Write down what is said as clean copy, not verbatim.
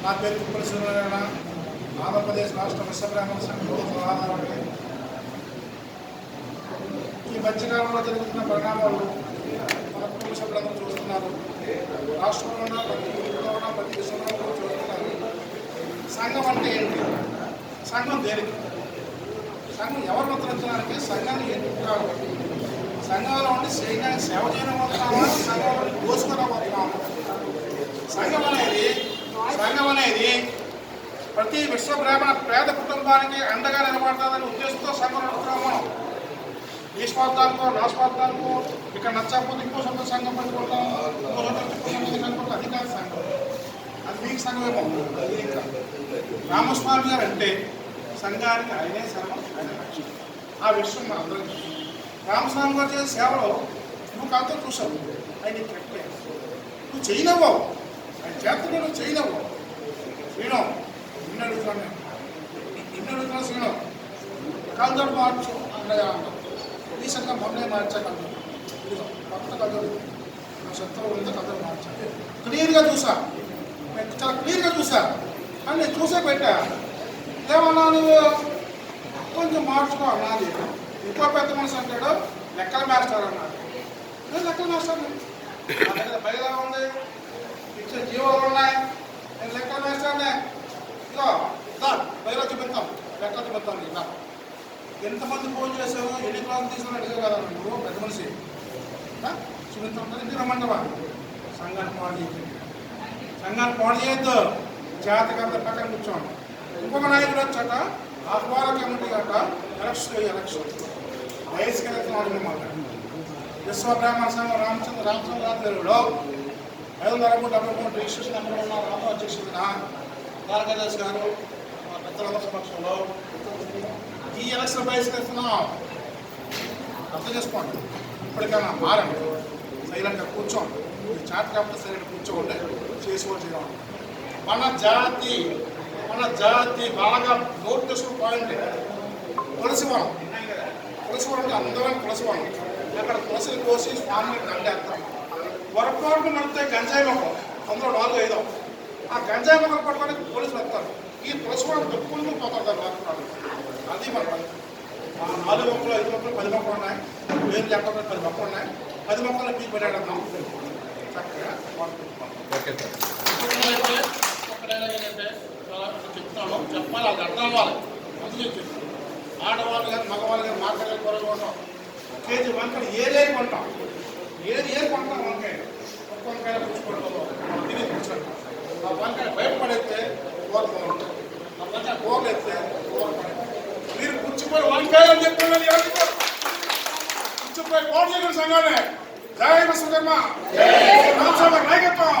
నా పేరు తిప్పల సూర్యనారాయణ, ఆంధ్రప్రదేశ్ రాష్ట్ర విశ్వబ్రాహ్మణ సంఘం సలహాదారుని. ఈ మధ్యకాలంలో జరుగుతున్న పరిణామాలు మన కుటుంబ సభ్యులందరూ చూస్తున్నారు. రాష్ట్రంలో ఉన్న ప్రతి ఊరిలో ఉన్న ప్రతి విషయంలో చూస్తున్నారు. సంఘం అంటే ఏంటి? సంఘం దేనికి? సంఘం ఎవరు ఉత్తరించడానికి? సంఘాన్ని ఎందుకు కావాలి? సంఘంలో ఉండి సైన్యానికి సేవ చేయడం పోతున్నామా? సంఘంలో దోసుకోవడం? సంఘం అనేది ప్రతి విశ్వబ్రాహ్మణ పేద కుటుంబానికి అండగా నిలబడతాదనే ఉద్దేశంతో సంఘం నడుపుతున్నాము. ఈ స్వార్థాలకు నా స్వార్థాలకు ఇక్కడ నచ్చకపోతే ఇంకో సొంత సంఘం పట్టుకుంటాం, ఇంకో సొంత సంఘం. అది కాదు సంఘం. అది మీకు సంఘమేమో. రామస్వామి గారు అంటే సంఘానికి ఆయనే సర్వం, ఆయన రక్షణ. ఆ విషయం మన అందరికీ. రామస్వామి గారు చేసే సేవలో నువ్వు కాంతో చూసావు, ఆయన కరెక్టే. నువ్వు చేయలేవు, ఆయన చేతను నువ్వు చేయలేవు. శ్రీణం ఇన్ని అడుగుతున్నాను, శ్రీణం కలదడు మార్చు అన్నయ్య అంటాం. ఈ సంఘం మొన్నే మార్చాను, కొత్త కలదడు నా శత్రువు ఉంటే కలదడు మార్చాను. క్లియర్గా చూసా, నేను చాలా క్లియర్గా చూసా. అని నేను చూసే పెట్టా. ఏమన్నా నువ్వు కొంచెం మార్చుకో అన్నది. ఇంకో పెద్ద మనిషి అంటాడు లెక్కలు మేస్తారు అన్నాడు. నేను లెక్కలు మేస్తాను. నా దగ్గర బయలుగా ఉంది, ఇచ్చే జీవాలు ఉన్నాయి, నేను లెక్కలు వేస్తానే. ఇదో బయలు చూపిస్తాం, లెక్కలు చూపిస్తాను. ఇలా ఎంతమంది ఫోన్ చేసావు, ఎన్ని క్లాసులు తీసుకుని అడిగావు కదా నువ్వు పెద్ద మనిషి. చూపిస్తాం ఇంటికి రమ్మంటావా? సంఘాన్ని పాడు చేయద్దు, సంఘాన్ని పాడు చేయొద్దు. జాతికి అంత పక్కన కూర్చోండి. ఇంకొక నాయకుడు వచ్చాక ఆహ్వాన కమిటీ గట్ట ఎలక్షన్ వయసుకి ఎలక్షన్ మాట్లాడు. విశ్వబ్రాహ్మణ సంఘం రామచంద్రరాజులో 573 రిజిస్ట్రేషన్ నెంబర్ ఉన్న రామ అధ్యక్షుడిన ద్వారకాదాస్ గారు పెద్దల సమక్షంలో ఈ ఎలక్షన్ వయసుకి వెళ్తున్నాం. అర్థం చేసుకోండి. ఇప్పటికైనా మారండి, సైలెంట్గా కూర్చోండి. చాట్ కాబట్టి సైలెంట్ కూర్చోండి, చేసుకోండి చేయాలి. మన జాతి బాగా నోట్ చేసుకుని పాయింట్ తులసివనం. తులసివనం అంటే అందమైన తులసివనం. అక్కడ తులసిని కోసి స్వామిని దండేస్తాం. పొరపాటు మనతో గంజాయి మొక్కలు, అందులో 4-5. ఆ గంజాయి మొక్కలు పట్టుకొని పోలీసులు వస్తారు. ఈ తులసివనం తప్పుకుంటూ పోతారు వాడుతున్నాడు. అది మన పని. 4 మొక్కలు 5 మొక్కలు 10 మొక్కలు ఉన్నాయి. వేరు చెప్పకుండా 10 మొక్కలు ఉన్నాయి. 10 మొక్కలు పీకి పెట్టేద్దాం, చక్కగా వాడుకుంటున్నాం. చెప్తాను, చెప్పాలి, అది అర్థం అవ్వాలి. అందుకే చెప్తాను. ఆడవాళ్ళు కానీ మగవాళ్ళు కానీ మార్కెట్ కూరలు కొంటాం. కేజీ వంకాయ ఏది కొంటాం, ఏది కొంటాం. వంకాయ ఒక్క వంకాయలు కూర్చుకోవడం తిని కూర్చుంటాం. ఆ వంకాయ బయటపడేస్తే కూర బాగుంటుంది, ఆ వంకాయ కూరలు ఎత్తే కూర పడేది. మీరు కూర్చుపోయి వంకాయ అని చెప్పండి, కూర్చుపోయి కోట సంఘాన్ని జై విశ్వకర్మ నాయకత్వం.